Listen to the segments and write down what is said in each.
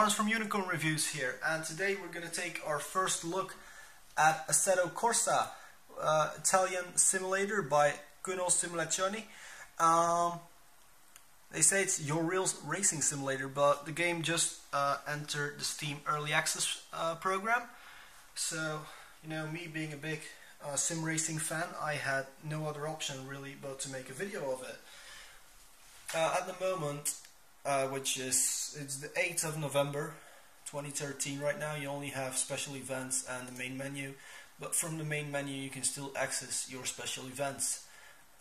Lawrence from Unicorn Reviews here, and today we're going to take our first look at Assetto Corsa, Italian simulator by Kuno Simulazioni. They say it's your real racing simulator, but the game just entered the Steam Early Access program. So, you know, me being a big sim racing fan, I had no other option really but to make a video of it. At the moment, it's the 8th of November 2013 right now, you only have special events and the main menu, but from the main menu you can still access your special events.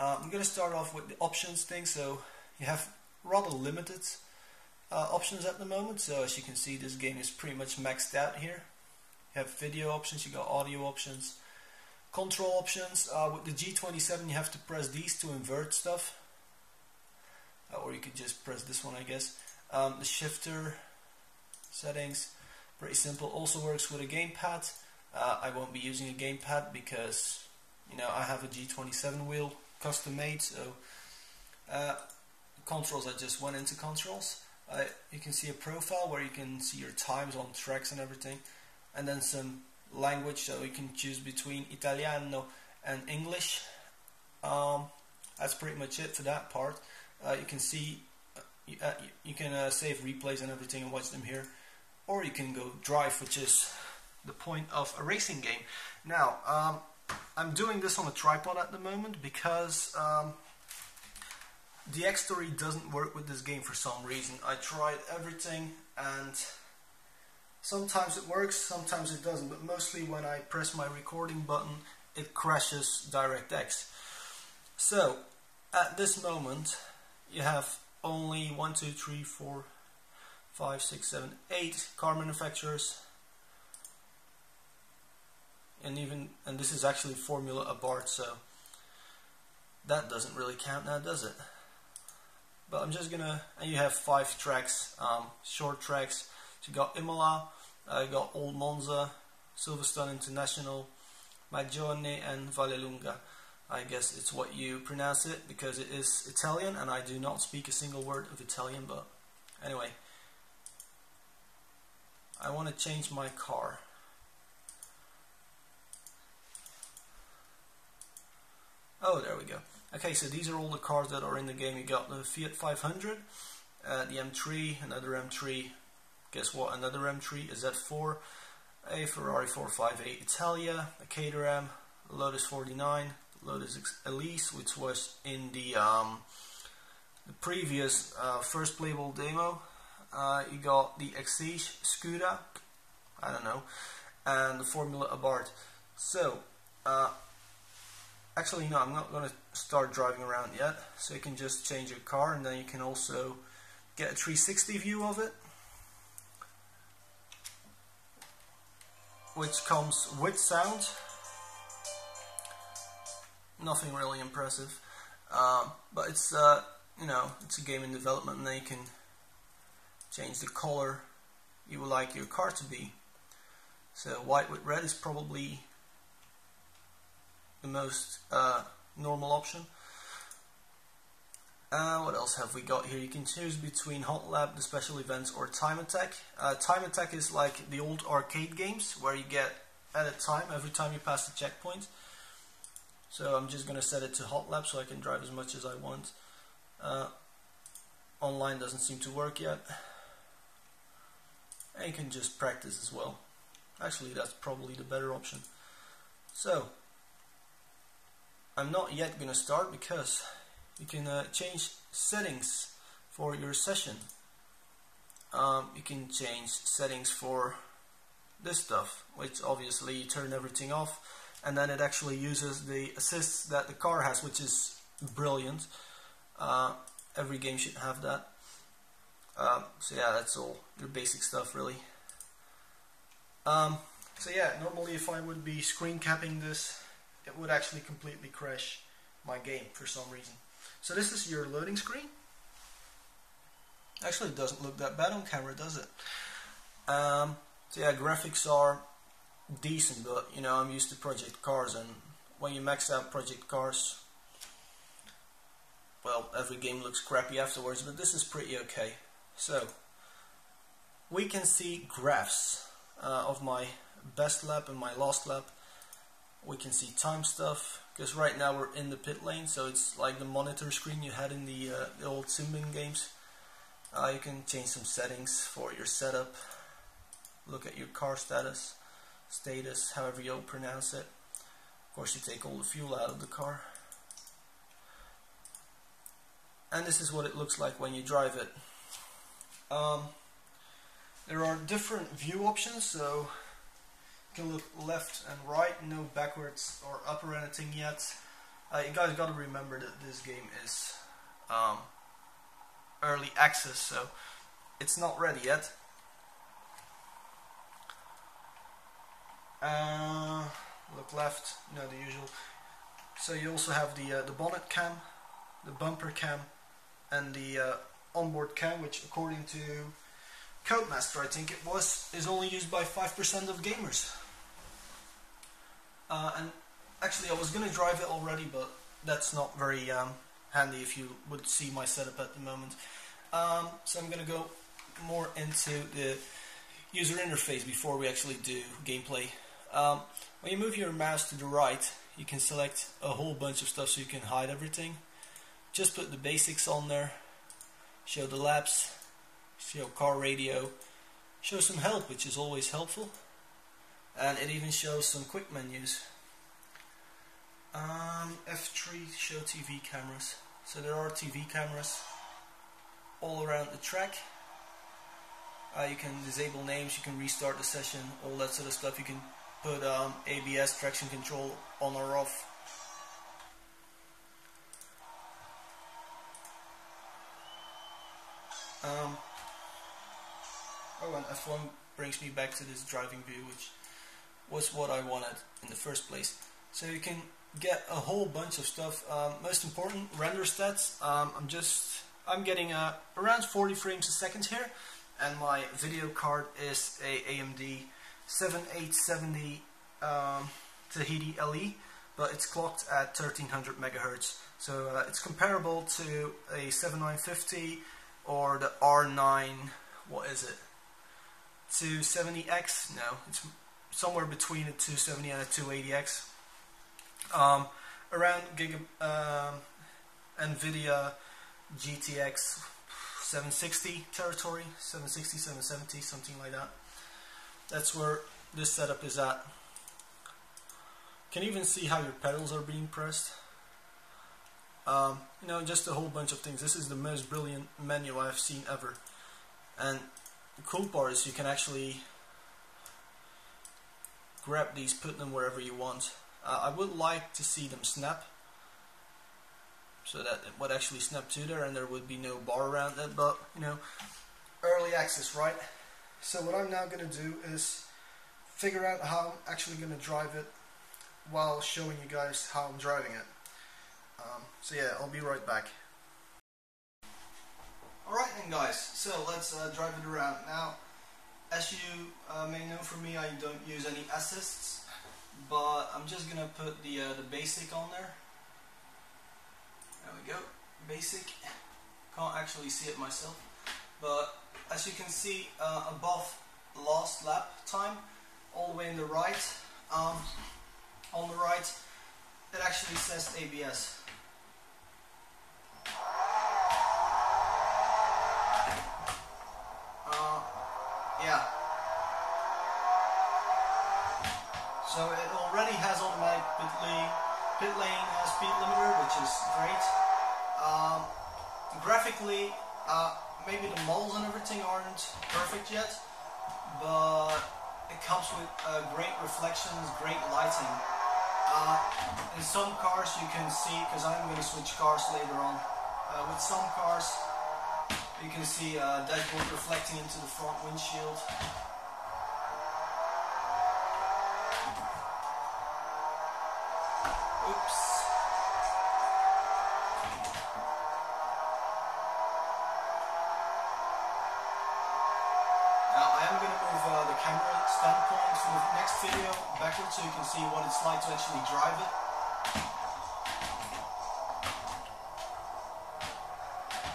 I'm going to start off with the options thing. So you have rather limited options at the moment. So as you can see, this game is pretty much maxed out here. You have video options, you got audio options, control options. With the G27 you have to press these to invert stuff. Or you could just press this one, I guess. The shifter settings, pretty simple. Also works with a gamepad. I won't be using a gamepad because, you know, I have a G27 wheel custom made. So controls, I just went into controls. You can see a profile where you can see your times on tracks and everything, and then some language, so you can choose between Italiano and English. That's pretty much it for that part. You can see, you can save replays and everything and watch them here, or you can go drive, which is the point of a racing game. Now, I'm doing this on a tripod at the moment because the X3 doesn't work with this game for some reason. I tried everything and sometimes it works, sometimes it doesn't, but mostly when I press my recording button it crashes DirectX. So, at this moment you have only 1, 2, 3, 4, 5, 6, 7, 8 car manufacturers, and this is actually Formula Abarth, so that doesn't really count now, does it? But I'm just gonna, and you have 5 tracks, short tracks. So you got Imola, you got Old Monza, Silverstone International, Magione, and Vallelunga. I guess it's what you pronounce it because it is Italian and I do not speak a single word of Italian, but anyway. I want to change my car. Oh, there we go. Okay, so these are all the cars that are in the game. You got the Fiat 500, the M3, another M3, guess what, another M3, a Z4, a Ferrari 458 Italia, a KTM, a Lotus 49, Lotus Elise, which was in the previous first playable demo. You got the Exige Scuda, I don't know, and the Formula Abarth. So, actually no, I'm not going to start driving around yet. So you can just change your car, and then you can also get a 360 view of it, which comes with sound. Nothing really impressive, but it's you know, it's a game in development, and then you can change the color you would like your car to be. So white with red is probably the most normal option. What else have we got here? You can choose between Hot Lap, the special events, or Time Attack. Time Attack is like the old arcade games where you get added time every time you pass the checkpoint. So I'm just going to set it to Hot Lap so I can drive as much as I want. Online doesn't seem to work yet. And you can just practice as well. Actually, that's probably the better option. So, I'm not yet going to start because you can change settings for your session. You can change settings for this stuff, which obviously you turn everything off, and then it actually uses the assists that the car has, which is brilliant. Every game should have that. So yeah, that's all your basic stuff really. So yeah, normally if I would be screen capping this, it would actually completely crash my game for some reason. So this is your loading screen. Actually, it doesn't look that bad on camera, does it? So yeah, graphics are decent, but you know, I'm used to project cars, and when you max out project cars, well, every game looks crappy afterwards, but this is pretty okay. So, we can see graphs of my best lap and my last lap. We can see time stuff, because right now we're in the pit lane, so it's like the monitor screen you had in the old Simbin games. You can change some settings for your setup, look at your car status, however you'll pronounce it. Of course, you take all the fuel out of the car. And this is what it looks like when you drive it. There are different view options, so you can look left and right, no backwards or up or anything yet. You guys got to remember that this game is early access, so it's not ready yet. Look left, no, the usual. So you also have the bonnet cam, the bumper cam, and the onboard cam, which according to Codemaster, I think it was, is only used by 5% of gamers. And actually I was going to drive it already, but that's not very handy if you would see my setup at the moment. So I'm going to go more into the user interface before we actually do gameplay. When you move your mouse to the right, you can select a whole bunch of stuff so you can hide everything. Just put the basics on there, show the laps, show car radio, show some help, which is always helpful, and it even shows some quick menus. F3, show TV cameras. So there are TV cameras all around the track. You can disable names, you can restart the session, all that sort of stuff. You can put ABS, traction control on or off. Oh, and F1 brings me back to this driving view, which was what I wanted in the first place. So you can get a whole bunch of stuff. Most important, render stats. I'm getting around 40 frames a second here, and my video card is a AMD 7870 Tahiti LE, but it's clocked at 1300 megahertz. So it's comparable to a 7950 or the R9. What is it? 270X? No, it's somewhere between a 270 and a 280X. Around NVIDIA GTX 760 territory, 760, 770, something like that. That's where this setup is at. You can even see how your pedals are being pressed. You know, just a whole bunch of things. This is the most brilliant menu I've seen ever. And the cool part is you can actually grab these, put them wherever you want. I would like to see them snap, so that it would actually snap to there and there would be no bar around it, but you know, early access, right? So what I'm now going to do is figure out how I'm actually going to drive it while showing you guys how I'm driving it. So yeah, I'll be right back. Alright then guys, so let's drive it around. Now, as you may know from me, I don't use any assists, but I'm just gonna put the basic on there. There we go, basic. Can't actually see it myself, but as you can see above last lap time, all the way in the right, on the right, it actually says ABS. Yeah. So it already has automatic pit lane speed limiter, which is great. Graphically, maybe the models and everything aren't perfect yet, but it comes with great reflections, great lighting. In some cars you can see, because I'm going to switch cars later on, with some cars you can see dashboard reflecting into the front windshield. Oops. Now I am going to move the camera standpoint for the next video backwards so you can see what it's like to actually drive it.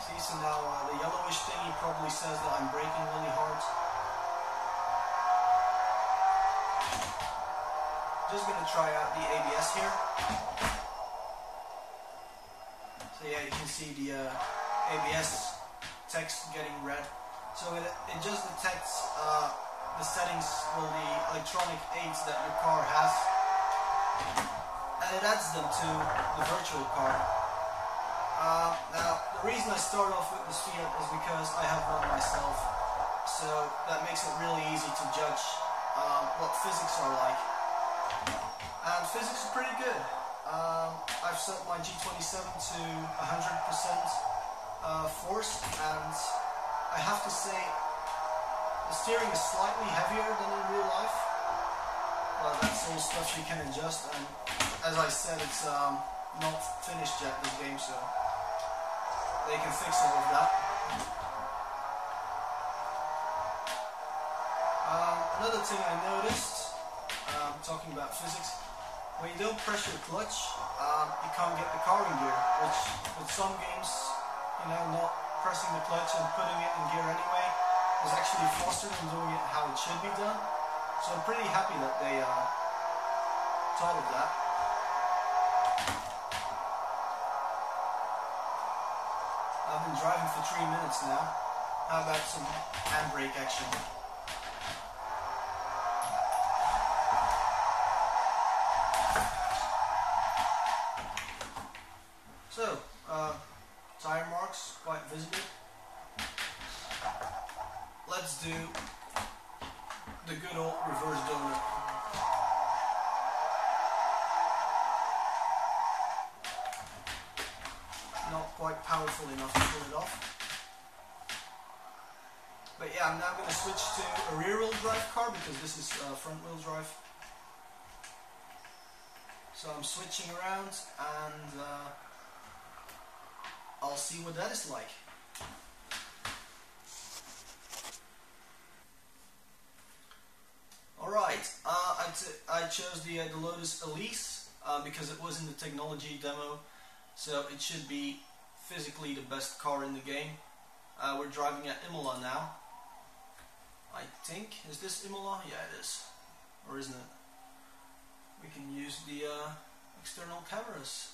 See, so now the yellowish thingy probably says that I'm braking really hard. just gonna try out the ABS here. So yeah, you can see the ABS text getting red. So it just detects the settings, well, the electronic aids that your car has, and it adds them to the virtual car. Now, the reason I start off with this Fiat is because I have one myself, so that makes it really easy to judge what physics are like. And physics are pretty good. I've set my G27 to 100% force, and I have to say the steering is slightly heavier than in real life. Well, that's all stuff you can adjust, and as I said, it's not finished yet, this game, so they can fix all of that. Another thing I noticed, talking about physics, when you don't press your clutch, you can't get the car in gear, which with some games, you know, not pressing the clutch and putting it in gear anyway is actually faster than doing it how it should be done. So I'm pretty happy that they thought of that. I've been driving for 3 minutes now. How about some handbrake action? So, tire marks, quite visible. Let's do the good old reverse donut. Not quite powerful enough to pull it off. But yeah, I'm now going to switch to a rear-wheel drive car because this is front-wheel drive. So I'm switching around and I'll see what that is like. Alright, I chose the Lotus Elise because it was in the technology demo, so it should be physically the best car in the game. We're driving at Imola now. I think, is this Imola? Yeah, it is. Or isn't it? We can use the external cameras.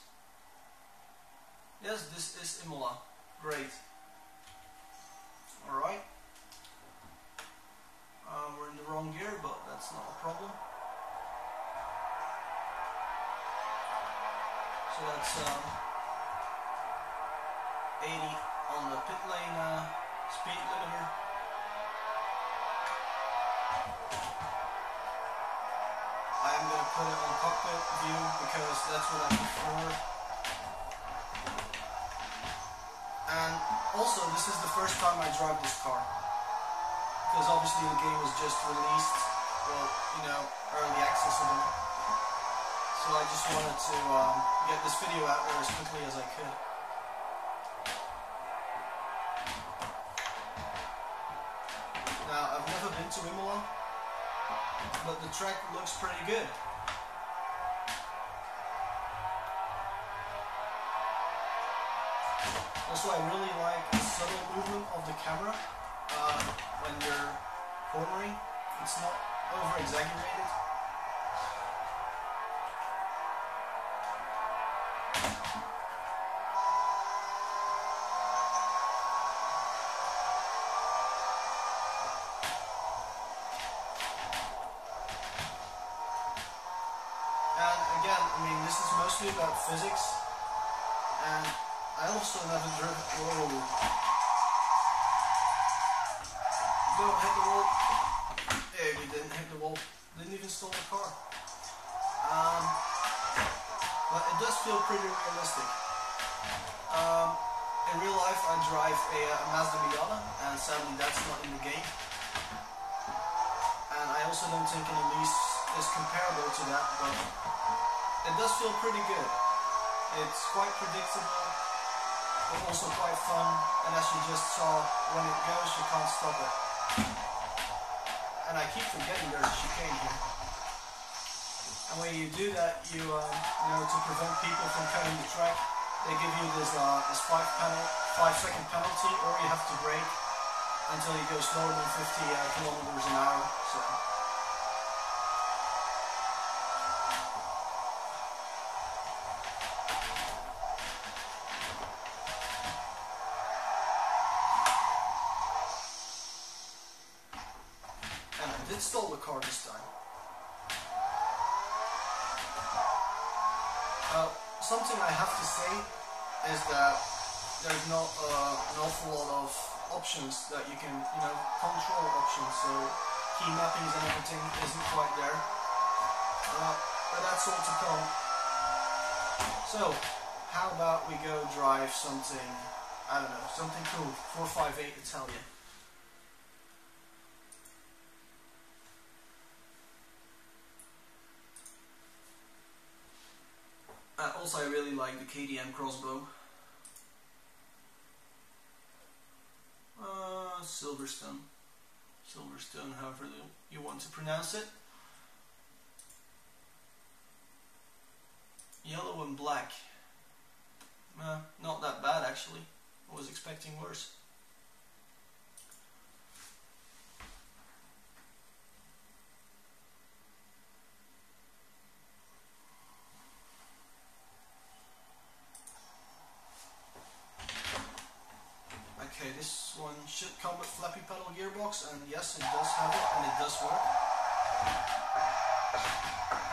Yes, this is Imola. Great. Alright. We're in the wrong gear, but that's not a problem. So that's 80 on the pit lane speed limiter. I am going to put it on cockpit view because that's what I prefer. And also, this is the first time I drive this car. Because obviously the game was just released, well, you know, early accessible. So I just wanted to get this video out there as quickly as I could. Now, I've never been to Imola, but the track looks pretty good. Also, I really like the subtle movement of the camera when you're cornering. It's not over-exaggerated. And again, I mean, this is mostly about physics, and I also never driven. Whoa. Don't hit the wall. Hey, we didn't hit the wall. Didn't even stall the car. But it does feel pretty realistic. In real life, I drive a Mazda Miata, and sadly that's not in the game. And I also don't think an Elise is comparable to that, but it does feel pretty good. It's quite predictable, but also quite fun, and as you just saw, when it goes you can't stop it. And I keep forgetting there's a chicane here. And when you do that, you know, to prevent people from cutting the track, they give you this 5-second penalty, or you have to brake until you go slower than 50 kilometers an hour. So install the car this time. Something I have to say is that there's not an awful lot of options that you can, control options, so key mappings and everything isn't quite there. But that's all to come. So, how about we go drive something, I don't know, something cool, 458 Italian. Also, I really like the KTM X-Bow. Silverstone, however you want to pronounce it. Yellow and black. Not that bad actually. I was expecting worse. Okay, this one should come with flappy pedal gearbox, and yes, it does have it, and it does work.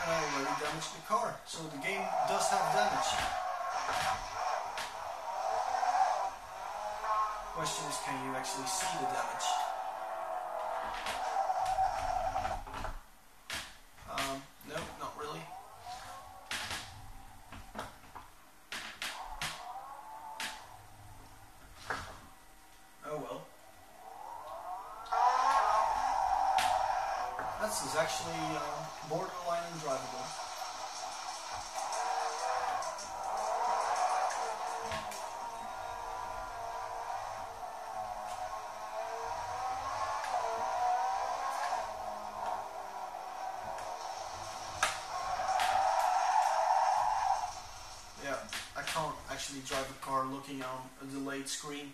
And I already damaged the car, so the game does have damage. Question is, can you actually see the damage? No, not really. Oh well. This is actually borderline undrivable. Yeah, I can't actually drive a car looking on a delayed screen.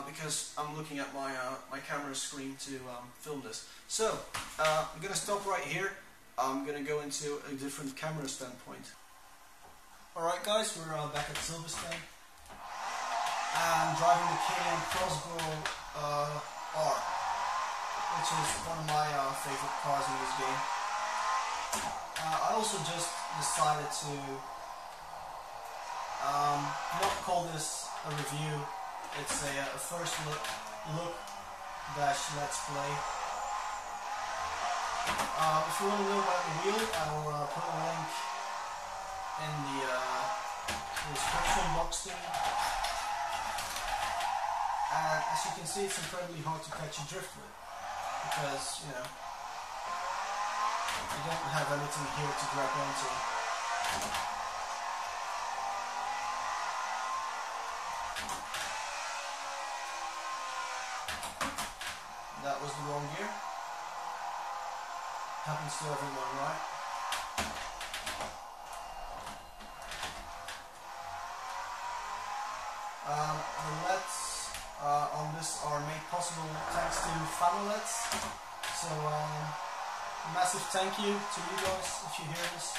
Because I'm looking at my my camera screen to film this. So I'm gonna stop right here. I'm gonna go into a different camera standpoint. Alright guys, we're back at Silverstone. I'm driving the KTM X-Bow R, which is one of my favorite cars in this game. I also just decided to not call this a review. It's a first look dash let's play. If you want to know about the wheel, I'll put a link in the description box thing. And as you can see, it's incredibly hard to catch a drift with, because you don't have anything here to grab onto. That was the wrong gear. Happens to everyone, right? The LEDs on this are made possible thanks to fan LEDs. So massive thank you to you guys if you hear this.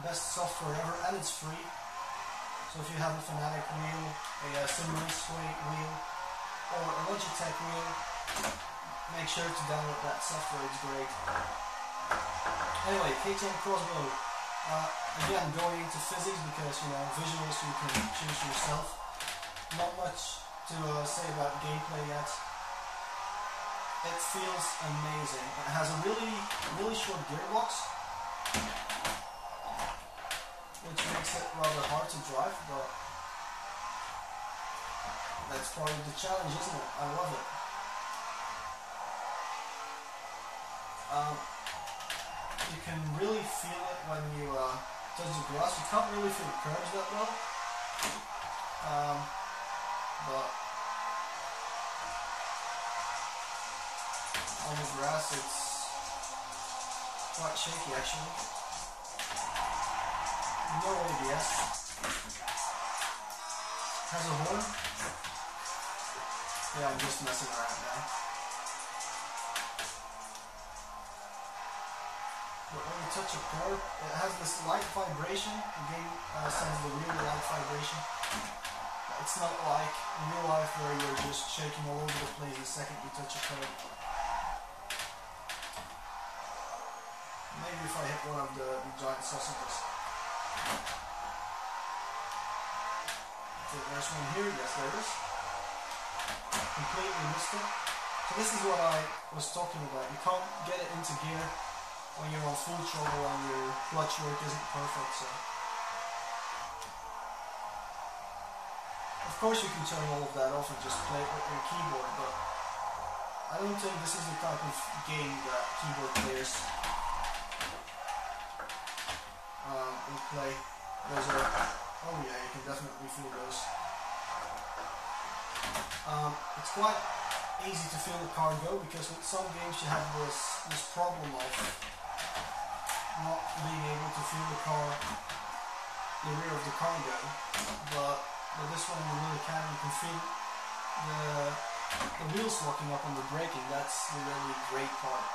Best software ever, and it's free. So if you have a Fanatic wheel, a Simraceway wheel, or a Logitech wheel, make sure to download that software, it's great. Anyway, KTM X-Bow. Again, going into physics because, visuals you can choose yourself. Not much to say about gameplay yet. It feels amazing. It has a really short gearbox, which makes it rather hard to drive, but that's part of the challenge, isn't it? I love it. You can really feel it when you touch the grass. You can't really feel the curves that well, but on the grass it's quite shaky actually. No ABS. Has a horn. Yeah, I'm just messing around now. But when you touch a curb, it has this light vibration. The game sends the real light vibration. That it's not like in real life where you're just shaking all over the place the second you touch a code. Maybe if I hit one of the giant sausages. Okay, there's one here, yes there is. Completely missed it. So this is what I was talking about. You can't get it into gear when you're on full throttle and your clutch work isn't perfect. So of course you can turn all of that off and just play it with your keyboard, but I don't think this is the type of game that keyboard players will play. Those are, oh yeah, you can definitely feel those. It's quite easy to feel the car go, because with some games you have this problem of not being able to feel the rear of the car go, but this one you really can. You can feel the wheels locking up on the braking. That's the really great part.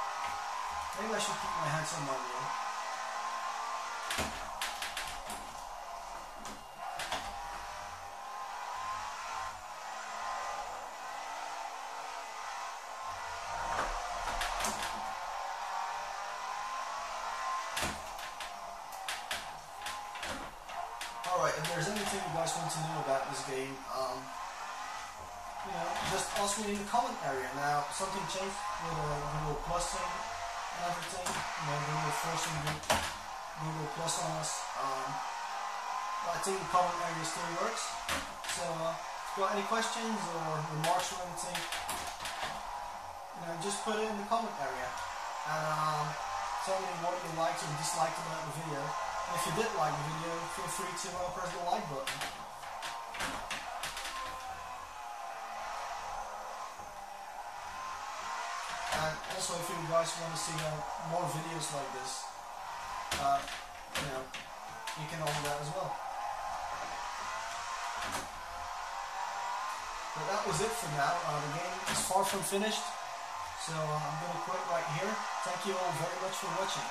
Maybe I should keep my hands on my wheel. Alright, if there's anything you guys want to know about this game, you know, just ask me in the comment area. Now, something changed with Google Plus and everything. You know, Google forcing Google Plus on us. But I think the comment area still works. So, if you've got any questions or remarks or anything, you know, just put it in the comment area. And tell me what you liked or disliked about the video. And if you did like the video, feel free to press the like button. And also, if you guys want to see more videos like this, you know, you can offer that as well. But that was it for now. The game is far from finished, so I'm going to quit right here. Thank you all very much for watching.